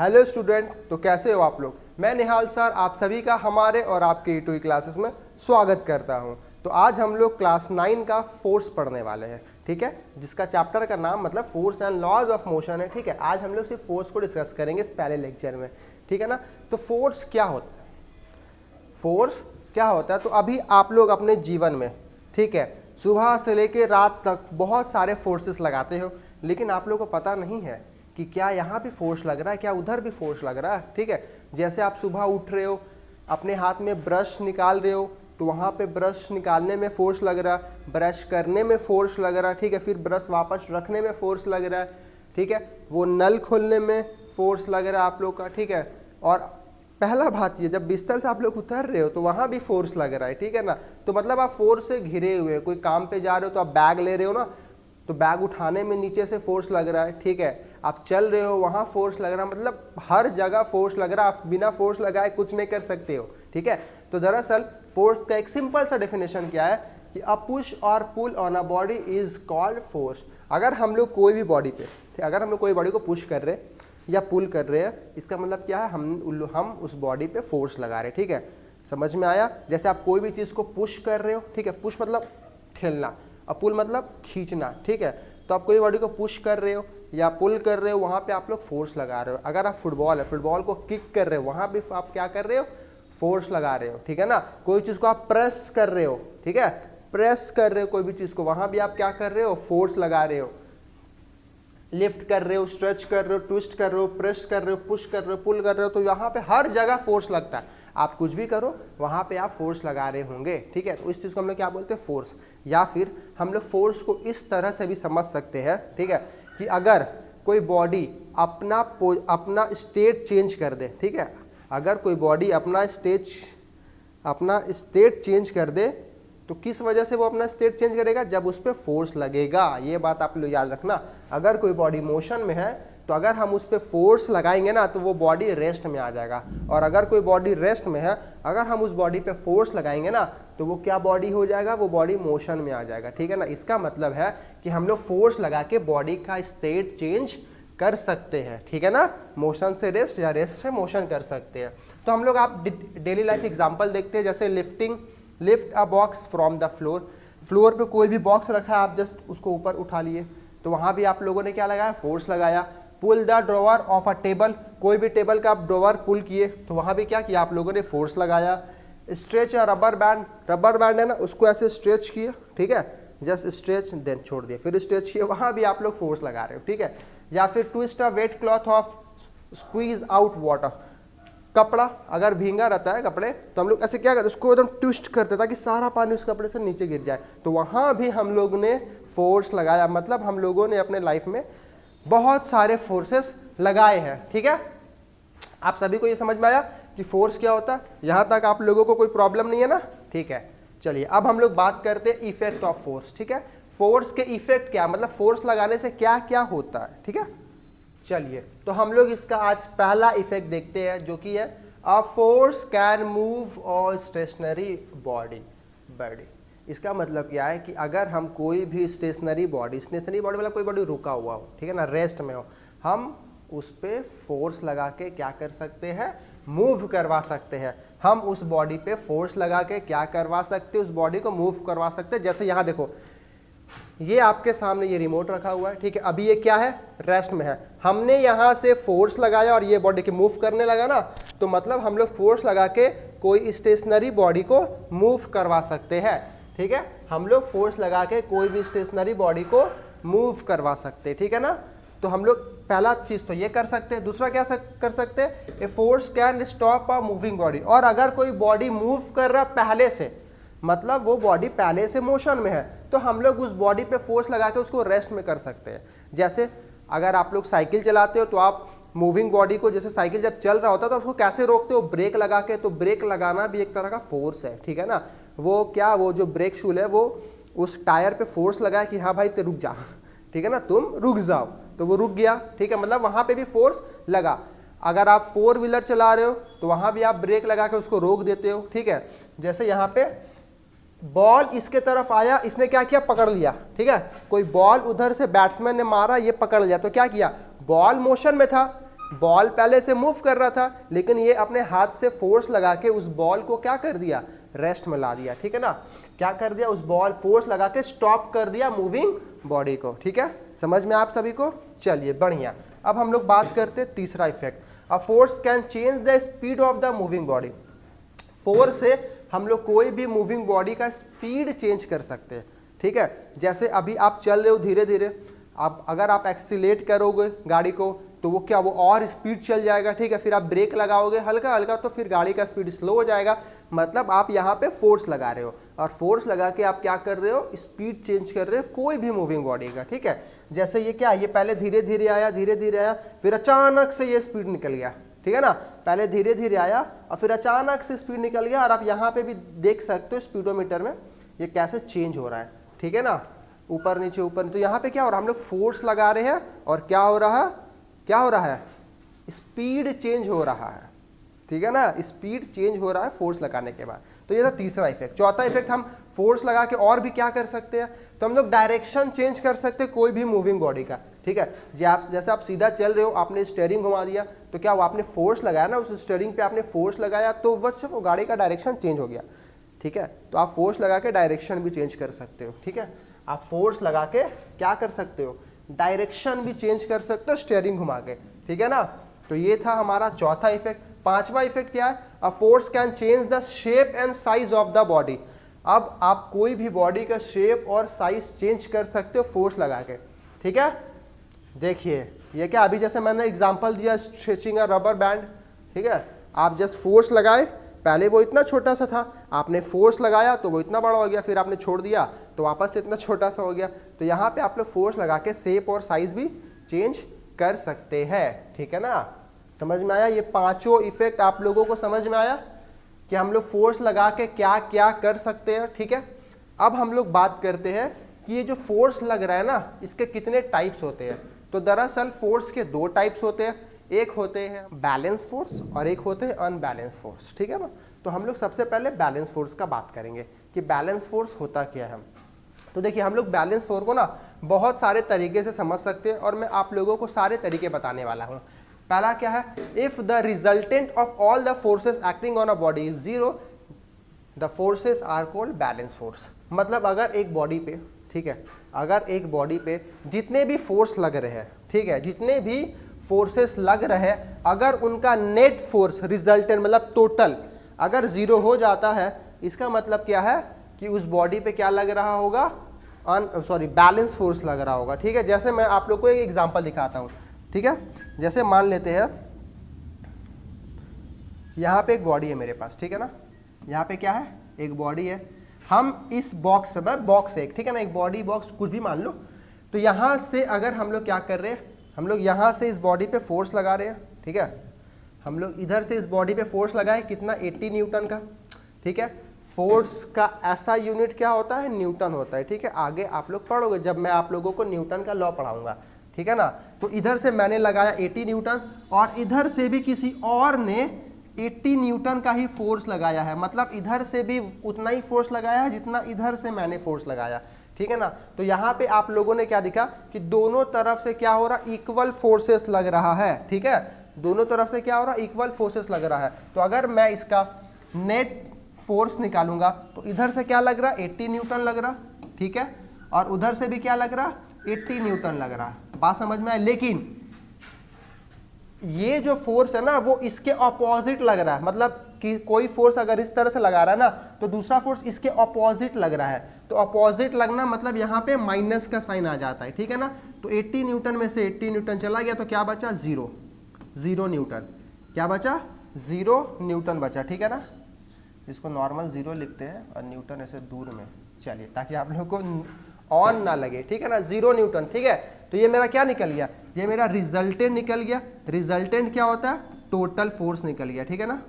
Hello student, तो कैसे हो आप लोग। मैं निहाल सर आप सभी का हमारे और आपके E2E क्लासेस में स्वागत करता हूं। तो आज हम लोग क्लास 9 का फोर्स पढ़ने वाले हैं, ठीक है, जिसका चैप्टर का नाम मतलब force and laws of motion है, ठीक है। आज हम लोग सिर्फ फोर्स को डिस्कस करेंगे इस पहले लेक्चर में, ठीक है ना। तो फोर्स क्या होता है, फोर्स क्या होता है, तो अभी आप लोग अपने जीवन में, ठीक है, सुबह से लेकर रात तक बहुत सारे फोर्सेस लगाते हो, लेकिन आप लोग को पता नहीं है कि क्या यहाँ भी फोर्स लग रहा है, क्या उधर भी फोर्स लग रहा है, ठीक है। जैसे आप सुबह उठ रहे हो, अपने हाथ में ब्रश निकाल रहे हो, तो वहाँ पे ब्रश निकालने में फोर्स लग रहा है, ब्रश करने में फोर्स लग रहा है, ठीक है, फिर ब्रश वापस रखने में फोर्स लग रहा है, ठीक है, वो नल खोलने में फोर्स लग रहा है आप लोग का, ठीक है। और पहला बात ये, जब बिस्तर से आप लोग उतर रहे हो तो वहाँ भी फोर्स लग रहा है, ठीक है ना। तो मतलब आप फोर्स से घिरे हुए, कोई काम पे जा रहे हो तो आप बैग ले रहे हो ना, तो बैग उठाने में नीचे से फोर्स लग रहा है, ठीक है। आप चल रहे हो वहाँ फोर्स लग रहा है, मतलब हर जगह फोर्स लग रहा है, आप बिना फोर्स लगाए कुछ नहीं कर सकते हो, ठीक है। तो दरअसल फोर्स का एक सिंपल सा डेफिनेशन क्या है कि अ पुश और pull on a body is called force. अगर हम लोग कोई भी बॉडी पे, अगर हम लोग कोई बॉडी को पुश कर रहे हैं या पुल कर रहे हैं, इसका मतलब क्या है, हम उस बॉडी पे फोर्स लगा रहे हैं, ठीक है। समझ में आया। जैसे आप कोई भी चीज़ को पुश कर रहे हो, ठीक है, पुश मतलब ठेलना और पुल मतलब खींचना, ठीक है। तो आप कोई बॉडी को पुश कर रहे हो या पुल कर रहे हो, वहाँ पे आप लोग फोर्स लगा रहे हो। अगर आप फुटबॉल है, फुटबॉल को किक कर रहे हो, वहाँ भी आप क्या कर रहे हो, फोर्स लगा रहे हो, ठीक है ना। कोई चीज़ को आप प्रेस कर रहे हो, ठीक है, प्रेस कर रहे हो कोई भी चीज़ को, वहाँ भी आप क्या कर रहे हो, फोर्स लगा रहे हो। लिफ्ट कर रहे हो, स्ट्रेच कर रहे हो, ट्विस्ट कर रहे हो, प्रेस कर रहे हो, पुश कर रहे हो, पुल कर रहे हो, तो यहाँ पे हर जगह फोर्स लगता है। आप कुछ भी करो वहाँ पे आप फोर्स लगा रहे होंगे, ठीक है। तो इस चीज़ को हम लोग क्या बोलते हैं, फोर्स। या फिर हम लोग फोर्स को इस तरह से भी समझ सकते हैं, ठीक है, कि अगर कोई बॉडी अपना स्टेट चेंज कर दे, ठीक है, अगर कोई बॉडी अपना स्टेट चेंज कर दे, तो किस वजह से वो अपना स्टेट चेंज करेगा, जब उस पर फोर्स लगेगा। ये बात आप लोग याद रखना। अगर कोई बॉडी मोशन में है तो अगर हम उस पर फोर्स लगाएंगे ना, तो वो बॉडी रेस्ट में आ जाएगा। और अगर कोई बॉडी रेस्ट में है, अगर हम उस बॉडी पे फोर्स लगाएंगे ना, तो वो क्या बॉडी हो जाएगा, वो बॉडी मोशन में आ जाएगा, ठीक है ना। इसका मतलब है कि हम लोग फोर्स लगा के बॉडी का स्टेट चेंज कर सकते हैं, ठीक है ना। मोशन से रेस्ट या रेस्ट से मोशन कर सकते हैं। तो हम लोग आप डेली लाइफ एग्जाम्पल देखते हैं, जैसे lift a box from the floor. Floor पे कोई भी बॉक्स रखा है, आप जस्ट उसको ऊपर उठा लिए, तो वहाँ भी आप लोगों ने क्या लगाया, फोर्स लगाया। Pull the drawer of a table, कोई भी टेबल का आप ड्रॉवर पुल किए, तो वहाँ भी क्या किया, आप लोगों ने फोर्स लगाया। स्ट्रेच या रबर बैंड है ना, उसको ऐसे स्ट्रेच किए, ठीक है, जस्ट स्ट्रेच देन छोड़ दिए, फिर स्ट्रेच किए, वहाँ भी आप लोग फोर्स लगा रहे हो, ठीक है। या फिर twist a wet cloth of squeeze out water. कपड़ा अगर भींगा रहता है कपड़े, तो हम लोग ऐसे क्या करते हैं, उसको एकदम ट्विस्ट करते हैं ताकि सारा पानी उस कपड़े से नीचे गिर जाए, तो वहाँ भी हम लोग ने फोर्स लगाया। मतलब हम लोगों ने अपने लाइफ में बहुत सारे फोर्सेस लगाए हैं, ठीक है। आप सभी को ये समझ में आया कि फोर्स क्या होता है, यहाँ तक आप लोगों को कोई प्रॉब्लम नहीं है ना, ठीक है। चलिए अब हम लोग बात करते हैं इफेक्ट ऑफ फोर्स, ठीक है। फोर्स के इफेक्ट क्या, मतलब फोर्स लगाने से क्या क्या होता है, ठीक है। चलिए तो हम लोग इसका आज पहला इफेक्ट देखते हैं, जो कि है अ फोर्स कैन मूव और स्टेशनरी बॉडी। इसका मतलब क्या है कि अगर हम कोई भी स्टेशनरी बॉडी मतलब कोई बॉडी रुका हुआ हो, ठीक है ना, रेस्ट में हो, हम उस पर फोर्स लगा के क्या कर सकते हैं, मूव करवा सकते हैं। हम उस बॉडी पे फोर्स लगा के क्या करवा सकते हैं, उस बॉडी को मूव करवा सकते हैं। जैसे यहाँ देखो, ये आपके सामने ये रिमोट रखा हुआ है, ठीक है, अभी ये क्या है, रेस्ट में है। हमने यहाँ से फोर्स लगाया और ये बॉडी के मूव करने लगा ना, तो मतलब हम लोग फोर्स लगा के कोई स्टेशनरी बॉडी को मूव करवा सकते हैं, ठीक है। हम लोग फोर्स लगा के कोई भी स्टेशनरी बॉडी को मूव करवा सकते हैं, ठीक है ना। तो हम लोग पहला चीज़ तो ये कर सकते हैं। दूसरा क्या कर सकते हैं, a force can stop a moving body. और अगर कोई बॉडी मूव कर रहा पहले से, मतलब वो बॉडी पहले से मोशन में है, तो हम लोग उस बॉडी पे फोर्स लगा के उसको रेस्ट में कर सकते हैं। जैसे अगर आप लोग साइकिल चलाते हो, तो आप मूविंग बॉडी को, जैसे साइकिल जब चल रहा होता है तो उसको कैसे रोकते हो, ब्रेक लगा के। तो ब्रेक लगाना भी एक तरह का फोर्स है, ठीक है ना। वो जो ब्रेक शूल है, वो उस टायर पे फोर्स लगाए कि हाँ भाई तो रुक जा, ठीक है ना, तुम रुक जाओ, तो वो रुक गया, ठीक है, मतलब वहाँ पे भी फोर्स लगा। अगर आप 4 व्हीलर चला रहे हो, तो वहाँ भी आप ब्रेक लगा के उसको रोक देते हो, ठीक है। जैसे यहाँ पे बॉल इसके तरफ आया, इसने क्या किया, पकड़ लिया, ठीक है। कोई बॉल उधर से बैट्समैन ने मारा, ये पकड़ लिया, तो क्या किया, बॉल मोशन में था, बॉल पहले से मूव कर रहा था, लेकिन ये अपने हाथ से फोर्स लगा के उस बॉल को क्या कर दिया, रेस्ट में ला दिया, ठीक है ना। क्या कर दिया, उस बॉल फोर्स लगा के स्टॉप कर दिया मूविंग बॉडी को, ठीक है, समझ में आप सभी को। चलिए बढ़िया, अब हम लोग बात करते हैं तीसरा effect, a force can change the speed of the moving body. Force से हम लोग कोई भी मूविंग बॉडी का स्पीड चेंज कर सकते हैं, ठीक है। जैसे अभी आप चल रहे हो धीरे धीरे, आप अगर आप एक्सीलेट करोगे गाड़ी को तो वो क्या, वो और स्पीड चल जाएगा, ठीक है। फिर आप ब्रेक लगाओगे हल्का हल्का तो फिर गाड़ी का स्पीड स्लो हो जाएगा, मतलब आप यहाँ पे फोर्स लगा रहे हो, और फोर्स लगा के आप क्या कर रहे हो, स्पीड चेंज कर रहे हो कोई भी मूविंग बॉडी का, ठीक है। जैसे ये क्या, ये पहले धीरे धीरे आया, फिर अचानक से ये स्पीड निकल गया, ठीक है ना। पहले धीरे धीरे आया और फिर अचानक से स्पीड निकल गया, और आप यहाँ पे भी देख सकते हो स्पीडोमीटर में ये कैसे चेंज हो रहा है, ठीक है ना, ऊपर नीचे ऊपर। तो यहाँ पे क्या हो रहा है, हम लोग फोर्स लगा रहे हैं और क्या हो रहा है, स्पीड चेंज हो रहा है, ठीक है ना, स्पीड चेंज हो रहा है फोर्स लगाने के बाद। तो ये था तीसरा इफेक्ट। चौथा इफेक्ट, हम फोर्स लगा के और भी क्या कर सकते हैं, तो हम लोग डायरेक्शन चेंज कर सकते हैं कोई भी मूविंग बॉडी का, ठीक है। जैसे आप सीधा चल रहे हो, आपने स्टीयरिंग घुमा दिया तो क्या हुआ, आपने फोर्स लगाया ना, उस स्टीयरिंग पे आपने फोर्स लगाया तो बस वो गाड़ी का डायरेक्शन चेंज हो गया, ठीक है। तो आप फोर्स लगा के डायरेक्शन भी चेंज कर सकते हो, ठीक है। आप फोर्स लगा के क्या कर सकते हो, डायरेक्शन भी चेंज कर सकते हो स्टीयरिंग घुमा के, ठीक है ना। तो ये था हमारा चौथा इफेक्ट। पांचवा इफेक्ट क्या है, a force can change the shape and size of the body. अब आप कोई भी बॉडी का शेप और साइज चेंज कर सकते हो फोर्स लगा के, ठीक है। देखिए ये क्या, अभी जैसे मैंने एग्जांपल दिया स्ट्रेचिंग अ रबर बैंड, ठीक है। आप जस्ट फोर्स लगाए, पहले वो इतना छोटा सा था, आपने फोर्स लगाया तो वो इतना बड़ा हो गया, फिर आपने छोड़ दिया तो वापस से इतना छोटा सा हो गया। तो यहाँ पे आप लोग फोर्स लगा के शेप और साइज भी चेंज कर सकते हैं, ठीक है ना। समझ में आया, ये पांचों इफेक्ट आप लोगों को समझ में आया कि हम लोग फोर्स लगा के क्या क्या कर सकते हैं, ठीक है। अब हम लोग बात करते हैं कि ये जो फोर्स लग रहा है ना, इसके कितने टाइप्स होते हैं। तो दरअसल फोर्स के दो टाइप्स होते हैं, एक होते हैं बैलेंस फोर्स और एक होते हैं अनबैलेंस फोर्स, ठीक है ना। तो हम लोग सबसे पहले बैलेंस फोर्स का बात करेंगे कि बैलेंस फोर्स होता क्या है। तो देखिए हम लोग बैलेंस फोर्स को ना बहुत सारे तरीके से समझ सकते हैं, और मैं आप लोगों को सारे तरीके बताने वाला हूँ। पहला क्या है, if the resultant of all the forces acting on a body is zero, the forces are called balance force. मतलब अगर एक बॉडी पे, ठीक है, अगर एक बॉडी पे जितने भी फोर्स लग रहे हैं, ठीक है, जितने भी फोर्सेस लग रहे हैं, अगर उनका नेट फोर्स रिजल्टेंट मतलब टोटल अगर जीरो हो जाता है, इसका मतलब क्या है कि उस बॉडी पे क्या लग रहा होगा, बैलेंस फोर्स लग रहा होगा, ठीक है। जैसे मैं आप लोग को एक एग्जांपल दिखाता हूँ, ठीक है। जैसे मान लेते हैं यहाँ पे एक बॉडी है मेरे पास, ठीक है ना, यहाँ पे क्या है, एक बॉडी है। हम इस बॉक्स पे, मैं बॉक्स एक, ठीक है ना, एक बॉडी बॉक्स कुछ भी मान लो। तो यहाँ से अगर हम लोग क्या कर रहे हैं, हम लोग यहाँ से इस बॉडी पे फोर्स लगा रहे हैं, ठीक है। हम लोग इधर से इस बॉडी पे फोर्स लगाए, कितना, 80 न्यूटन का, ठीक है। फोर्स का ऐसा यूनिट क्या होता है, न्यूटन होता है, ठीक है। आगे आप लोग पढ़ोगे जब मैं आप लोगों को न्यूटन का लॉ पढ़ाऊंगा, ठीक है ना। तो इधर से मैंने लगाया 80 न्यूटन और इधर से भी किसी और ने 80 न्यूटन का ही फोर्स लगाया है, मतलब इधर से भी उतना ही फोर्स लगाया है जितना इधर से मैंने फोर्स लगाया, ठीक है ना। तो यहाँ पे आप लोगों ने क्या दिखा कि दोनों तरफ से क्या हो रहा, इक्वल फोर्सेस लग रहा है, ठीक है। दोनों तरफ से क्या हो रहा, इक्वल फोर्सेस लग रहा है। तो अगर मैं इसका नेट फोर्स निकालूंगा तो इधर से क्या लग रहा, 80 न्यूटन लग रहा, ठीक है, और उधर से भी क्या लग रहा, 80 न्यूटन लग रहा। बात समझ में आए। लेकिन ये जो फोर्स है ना वो इसके ऑपोजिट लग रहा है, मतलब कि कोई फोर्स अगर इस तरह से लगा रहा है ना तो दूसरा फोर्स इसके ऑपोजिट लग रहा है। तो ऑपोजिट लगना मतलब यहाँ पे माइनस का साइन आ जाता है, ठीक है ना। तो 80 न्यूटन में से 80 न्यूटन चला गया तो क्या बचा, 0 न्यूटन। क्या बचा, 0 न्यूटन बचा, ठीक है ना। इसको नॉर्मल 0 लिखते हैं और न्यूटन ऐसे दूर में, चलिए ताकि आप लोगों को ऑन ना लगे, ठीक है ना, 0 न्यूटन, ठीक है। तो ये मेरा क्या निकल गया, ये मेरा रिजल्टेंट निकल गया। रिजल्टेंट क्या होता है, टोटल फोर्स निकल गया, ठीक है ना।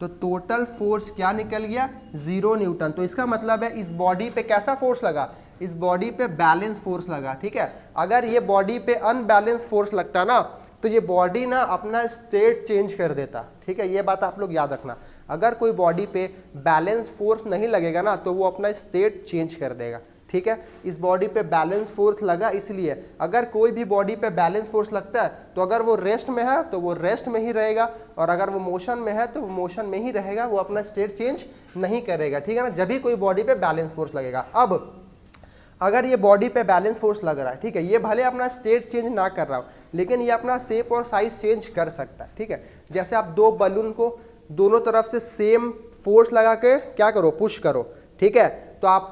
तो टोटल फोर्स क्या निकल गया, 0 न्यूटन। तो इसका मतलब है इस बॉडी पे कैसा फोर्स लगा, इस बॉडी पे बैलेंस फोर्स लगा, ठीक है। अगर ये बॉडी पे अनबैलेंस फोर्स लगता ना तो ये बॉडी ना अपना स्टेट चेंज कर देता, ठीक है। ये बात आप लोग याद रखना, अगर कोई बॉडी पे बैलेंस फोर्स नहीं लगेगा ना तो वो अपना स्टेट चेंज कर देगा, ठीक है, इस बॉडी पे बैलेंस फोर्स लगा इसलिए। अगर कोई भी बॉडी पे बैलेंस फोर्स लगता है तो अगर वो रेस्ट में है तो वो रेस्ट में ही रहेगा, और अगर वो मोशन में है तो वो मोशन में ही रहेगा, वो अपना स्टेट चेंज नहीं करेगा, ठीक है ना, जब भी कोई बॉडी पे बैलेंस फोर्स लगेगा। अब अगर ये बॉडी पे बैलेंस फोर्स लग रहा है, ठीक है, ये भले अपना स्टेट चेंज ना कर रहा हो लेकिन ये अपना शेप और साइज चेंज कर सकता है, ठीक है। जैसे आप दो बलून को दोनों तरफ से सेम फोर्स लगा के क्या करो, पुश करो, ठीक है, तो आप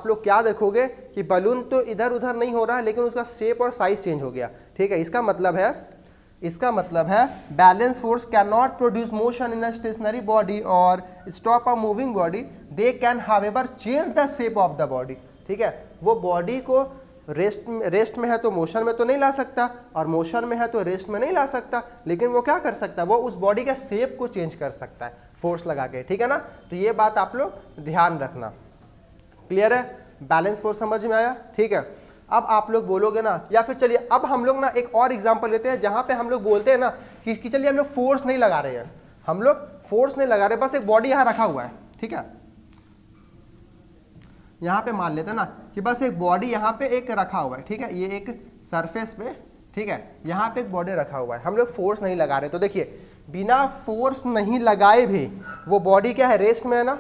लोग क्या देखोगे कि बलून तो इधर उधर नहीं हो रहा है लेकिन उसका शेप और साइज चेंज हो गया, ठीक है। इसका मतलब है balance force can not produce motion in a stationary body और stop a moving body, they can however change the shape of the body, ठीक है। वो बॉडी को रेस्ट में है तो मोशन में तो नहीं ला सकता, और मोशन में है तो रेस्ट में नहीं ला सकता, लेकिन वो क्या कर सकता है, वो उस बॉडी का शेप को चेंज कर सकता है फोर्स लगा के, ठीक है ना। तो ये बात आप लोग ध्यान रखना। क्लियर है, बैलेंस फोर्स समझ में आया, ठीक है। अब आप लोग बोलोगे ना, या फिर चलिए अब हम लोग ना एक और एग्जांपल लेते हैं जहां पे हम लोग बोलते हैं ना कि चलिए हम लोग फोर्स नहीं लगा रहे हैं, हम लोग फोर्स नहीं लगा रहे, बस एक बॉडी यहां रखा हुआ है, ठीक है। यहां पे मान लेते हैं ना कि बस एक बॉडी यहां पे एक रखा हुआ है, ठीक है, ये एक सरफेस पे, ठीक है, यहां पे एक बॉडी रखा हुआ है, हम लोग फोर्स नहीं लगा रहे। तो देखिए बिना फोर्स नहीं लगाए भी वो बॉडी क्या है, रेस्ट में है ना।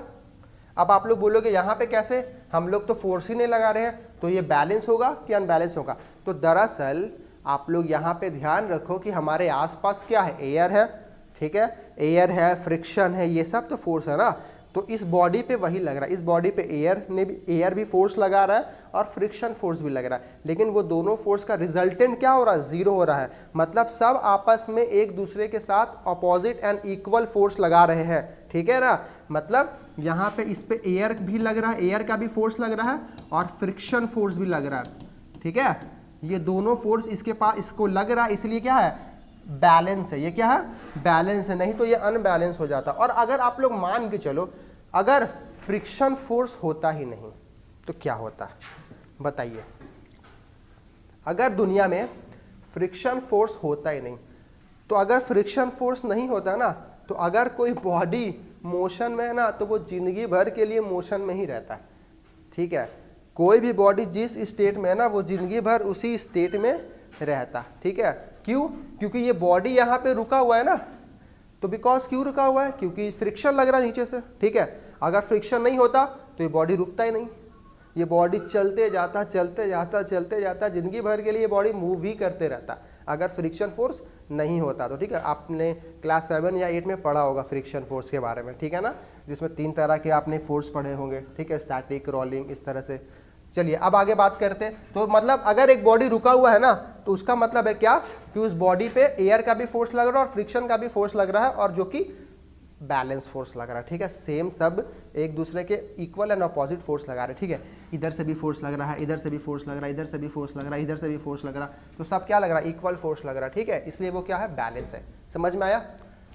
अब आप लोग बोलोगे यहाँ पे कैसे, हम लोग तो फोर्स ही नहीं लगा रहे हैं, तो ये बैलेंस होगा कि अनबैलेंस होगा। तो दरअसल आप लोग यहाँ पे ध्यान रखो कि हमारे आसपास क्या है, एयर है, ठीक है, एयर है, फ्रिक्शन है, ये सब तो फोर्स है ना। तो इस बॉडी पे वही लग रहा है, इस बॉडी पे एयर भी फोर्स लगा रहा है और फ्रिक्शन फोर्स भी लग रहा है, लेकिन वो दोनों फोर्स का रिजल्टेंट क्या हो रहा है, जीरो हो रहा है। मतलब सब आपस में एक दूसरे के साथ अपोजिट एंड इक्वल फोर्स लगा रहे हैं, ठीक है ना। मतलब यहाँ पे इस पे एयर भी लग रहा है, एयर का भी फोर्स लग रहा है और फ्रिक्शन फोर्स भी लग रहा है, ठीक है। ये दोनों फोर्स इसके पास इसको लग रहा है, इसलिए क्या है, बैलेंस है। ये क्या है, बैलेंस है, नहीं तो ये अनबैलेंस हो जाता। और अगर आप लोग मान के चलो अगर फ्रिक्शन फोर्स होता ही नहीं तो क्या होता, बताइए। अगर दुनिया में फ्रिक्शन फोर्स होता ही नहीं, तो अगर फ्रिक्शन फोर्स नहीं होता ना, तो अगर कोई बॉडी मोशन में है ना तो वो जिंदगी भर के लिए मोशन में ही रहता है, ठीक है। कोई भी बॉडी जिस स्टेट में है ना वो जिंदगी भर उसी स्टेट में रहता, ठीक है। क्यों, क्योंकि ये बॉडी यहाँ पे रुका हुआ है ना, तो बिकॉज क्यों रुका हुआ है, क्योंकि फ्रिक्शन लग रहा है नीचे से, ठीक है। अगर फ्रिक्शन नहीं होता तो ये बॉडी रुकता ही नहीं, ये बॉडी चलते जाता जिंदगी भर के लिए ये बॉडी मूव ही करते रहता अगर फ्रिक्शन फोर्स नहीं होता तो, ठीक है। आपने क्लास 7 या 8 में पढ़ा होगा फ्रिक्शन फोर्स के बारे में, ठीक है ना, जिसमें 3 तरह के आपने फोर्स पढ़े होंगे, ठीक है, स्टैटिक, रोलिंग, इस तरह से। चलिए अब आगे बात करते हैं। तो मतलब अगर एक बॉडी रुका हुआ है ना तो उसका मतलब है क्या कि उस बॉडी पे एयर का भी फोर्स लग रहा है और फ्रिक्शन का भी फोर्स लग रहा है, और जो कि बैलेंस फोर्स लग रहा है, ठीक है। सेम सब एक दूसरे के इक्वल एंड अपोजिट फोर्स लगा रहे हैं, ठीक है। इधर से भी फोर्स लग रहा है, इधर से भी फोर्स लग रहा है, इधर से भी फोर्स लग रहा है, इधर से भी फोर्स लग रहा है, तो सब क्या लग रहा है, इक्वल फोर्स लग रहा है, ठीक है। इसलिए वो क्या है, बैलेंस है। समझ में आया।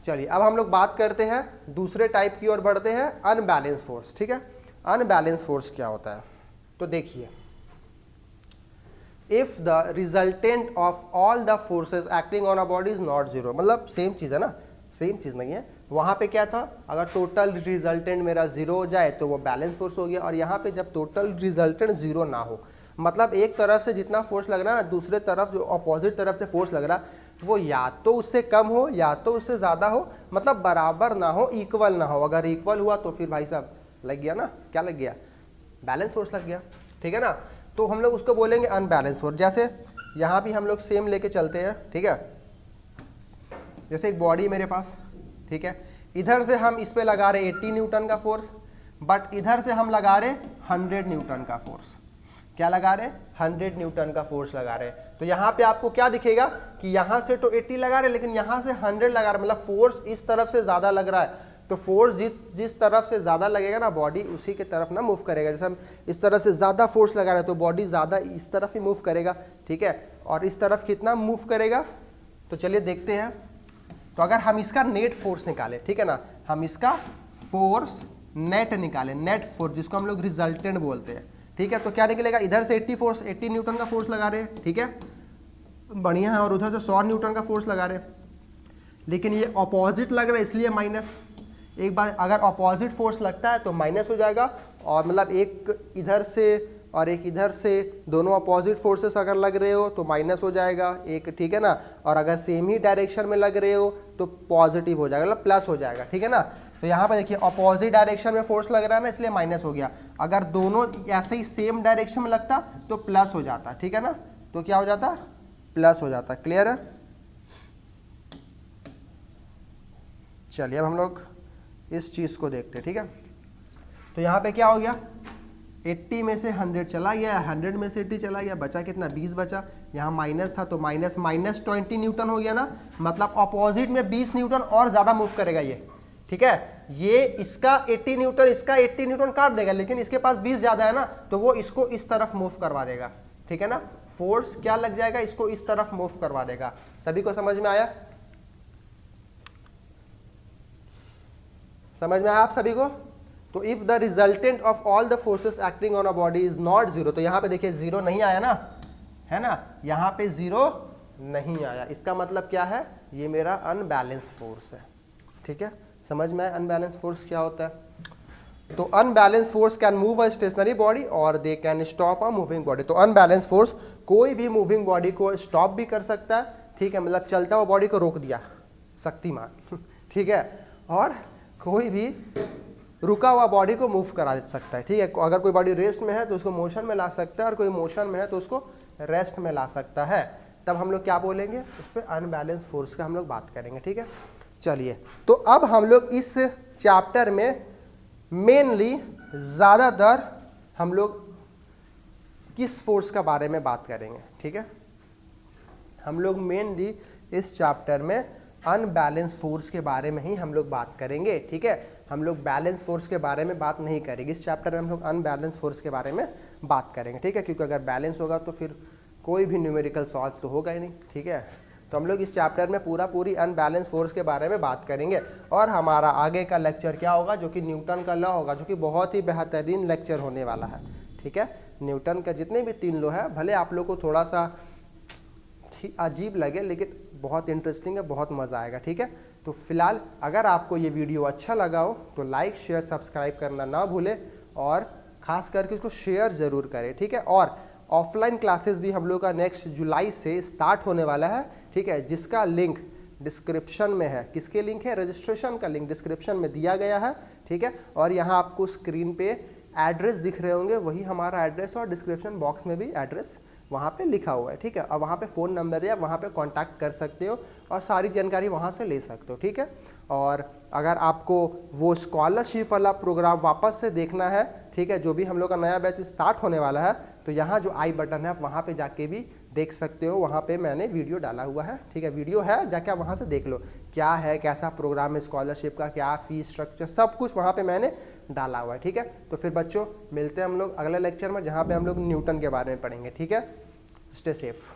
चलिए अब हम लोग बात करते हैं दूसरे टाइप की ओर बढ़ते हैं, अनबैलेंस फोर्स, ठीक है। अनबैलेंस फोर्स क्या होता है, तो देखिए, if the resultant of all the forces acting on a body is not zero, मतलब सेम चीज है ना, सेम चीज नहीं है। वहां पे क्या था, अगर टोटल रिजल्टेंट मेरा जीरो हो जाए तो वो बैलेंस फोर्स हो गया, और यहाँ पे जब टोटल रिजल्टेंट जीरो ना हो, मतलब एक तरफ से जितना फोर्स लग रहा है ना, दूसरे तरफ जो अपोजिट तरफ से फोर्स लग रहा है वो या तो उससे कम हो या तो उससे ज़्यादा हो, मतलब बराबर ना हो, इक्वल ना हो। अगर इक्वल हुआ तो फिर भाई साहब लग गया ना, क्या लग गया, बैलेंस फोर्स लग गया, ठीक है ना। तो हम लोग उसको बोलेंगे अनबैलेंस फोर्स। जैसे यहाँ भी हम लोग सेम लेके चलते हैं, ठीक है। जैसे एक बॉडी मेरे पास, ठीक है, इधर से हम इस पे लगा रहे 80 न्यूटन का फोर्स, बट इधर से हम लगा रहे 100 न्यूटन का फोर्स। क्या लगा रहे, 100 न्यूटन का फोर्स लगा रहे। तो यहाँ पे आपको क्या दिखेगा कि यहाँ से तो 80 लगा रहे लेकिन यहाँ से 100 लगा रहे, मतलब फोर्स इस तरफ से ज़्यादा लग रहा है। तो फोर्स जिस तरफ से ज़्यादा लगेगा ना, बॉडी उसी की तरफ ना मूव करेगा। जैसे हम इस तरफ से ज़्यादा फोर्स लगा रहे हैं तो बॉडी ज़्यादा इस तरफ ही मूव करेगा, ठीक है। और इस तरफ कितना मूव करेगा, तो चलिए देखते हैं। तो अगर हम इसका नेट फोर्स निकालें, ठीक है ना, हम इसका फोर्स नेट निकालें, नेट फोर्स जिसको हम लोग रिजल्टेंट बोलते हैं, ठीक है। तो क्या निकलेगा, इधर से 80 न्यूटन का फोर्स लगा रहे हैं, ठीक है, बढ़िया है, और उधर से 100 न्यूटन का फोर्स लगा रहे हैं, लेकिन ये अपोजिट लग रहा है इसलिए माइनस। एक बार अगर अपोजिट फोर्स लगता है तो माइनस हो जाएगा, और मतलब एक इधर से और एक इधर से, दोनों अपोजिट फोर्सेस अगर लग रहे हो तो माइनस हो जाएगा एक, ठीक है ना, और अगर सेम ही डायरेक्शन में लग रहे हो तो पॉजिटिव हो जाएगा, मतलब प्लस हो जाएगा, ठीक है ना। तो यहाँ पर देखिए अपोजिट डायरेक्शन में फोर्स लग रहा है ना, इसलिए माइनस हो गया। अगर दोनों ऐसे ही सेम डायरेक्शन में लगता तो प्लस हो जाता, ठीक है ना, तो क्या हो जाता, प्लस हो जाता। क्लियर है? चलिए अब हम लोग इस चीज़ को देखते हैं, ठीक है। तो यहाँ पे क्या हो गया, 80 में से 100 चला गया, 100 में से 80 चला गया, बचा कितना, 20 बचा। यहाँ माइनस था तो माइनस माइनस 20 न्यूटन हो गया ना, मतलब अपोजिट में 20 न्यूटन और ज़्यादा मूव करेगा ये, ठीक है। ये इसका 80 न्यूटन, इसका 80 न्यूटन काट देगा, लेकिन इसके पास 20 ज़्यादा है ना, तो वो इसको इस तरफ मूव करवा देगा, ठीक है ना। फोर्स क्या लग जाएगा, इसको इस तरफ मूव करवा देगा। सभी को समझ में आया? समझ में आया आप सभी को? तो if the resultant of all the forces acting on a body is not zero, तो यहाँ पे देखिए जीरो नहीं आया ना, है ना, यहाँ पे जीरो नहीं आया, इसका मतलब क्या है, ये मेरा अनबैलेंस फोर्स है, ठीक है। समझ में आया अनबैलेंस फोर्स क्या होता है? तो unbalance force can move a stationary body और they can stop a moving body. तो अनबैलेंस फोर्स कोई भी मूविंग बॉडी को स्टॉप भी कर सकता है, ठीक है, मतलब चलता हुआ बॉडी को रोक दिया, शक्तिमान, ठीक है, और कोई भी रुका हुआ बॉडी को मूव करा सकता है, ठीक है। अगर कोई बॉडी रेस्ट में है तो उसको मोशन में ला सकता है, और कोई मोशन में है तो उसको रेस्ट में ला सकता है। तब हम लोग क्या बोलेंगे, उस पर अनबैलेंस फोर्स का हम लोग बात करेंगे, ठीक है। चलिए, तो अब हम लोग इस चैप्टर में मेनली ज़्यादातर हम लोग किस फोर्स का बारे में बात करेंगे, ठीक है। हम लोग मेनली इस चैप्टर में अनबैलेंस फोर्स के बारे में ही हम लोग बात करेंगे, ठीक है। हम लोग बैलेंस फोर्स के बारे में बात नहीं करेंगे इस चैप्टर में, हम लोग अनबैलेंस फोर्स के बारे में बात करेंगे, ठीक है, क्योंकि अगर बैलेंस होगा तो फिर कोई भी न्यूमेरिकल सॉल्व तो होगा ही नहीं, ठीक है। तो हम लोग इस चैप्टर में पूरी अनबैलेंस फोर्स के बारे में बात करेंगे, और हमारा आगे का लेक्चर क्या होगा, जो कि न्यूटन का लॉ होगा, जो कि बहुत ही बेहतरीन लेक्चर होने वाला है, ठीक है। न्यूटन का जितने भी 3 लॉ है, भले आप लोग को थोड़ा सा अजीब लगे, लेकिन बहुत इंटरेस्टिंग है, बहुत मज़ा आएगा, ठीक है। तो फिलहाल अगर आपको ये वीडियो अच्छा लगा हो तो लाइक शेयर सब्सक्राइब करना ना भूलें, और ख़ास करके इसको शेयर ज़रूर करें, ठीक है। और ऑफलाइन क्लासेस भी हम लोग का नेक्स्ट जुलाई से स्टार्ट होने वाला है, ठीक है, जिसका लिंक डिस्क्रिप्शन में है। किसके लिंक है, रजिस्ट्रेशन का लिंक डिस्क्रिप्शन में दिया गया है, ठीक है। और यहाँ आपको स्क्रीन पे एड्रेस दिख रहे होंगे, वही हमारा एड्रेस, और डिस्क्रिप्शन बॉक्स में भी एड्रेस वहाँ पे लिखा हुआ है, ठीक है। और वहाँ पे फ़ोन नंबर है, वहाँ पे कांटेक्ट कर सकते हो और सारी जानकारी वहाँ से ले सकते हो, ठीक है। और अगर आपको वो स्कॉलरशिप वाला प्रोग्राम वापस से देखना है, ठीक है, जो भी हम लोग का नया बैच स्टार्ट होने वाला है, तो यहाँ जो आई बटन है आप वहाँ पे जाके भी देख सकते हो, वहाँ पे मैंने वीडियो डाला हुआ है, ठीक है, वीडियो है, जाके आप वहाँ से देख लो क्या है, कैसा प्रोग्राम है स्कॉलरशिप का, क्या फीस स्ट्रक्चर, सब कुछ वहाँ पे मैंने डाला हुआ है, ठीक है। तो फिर बच्चों मिलते हैं हम लोग अगले लेक्चर में, जहाँ पे हम लोग न्यूटन के बारे में पढ़ेंगे, ठीक है। Stay safe.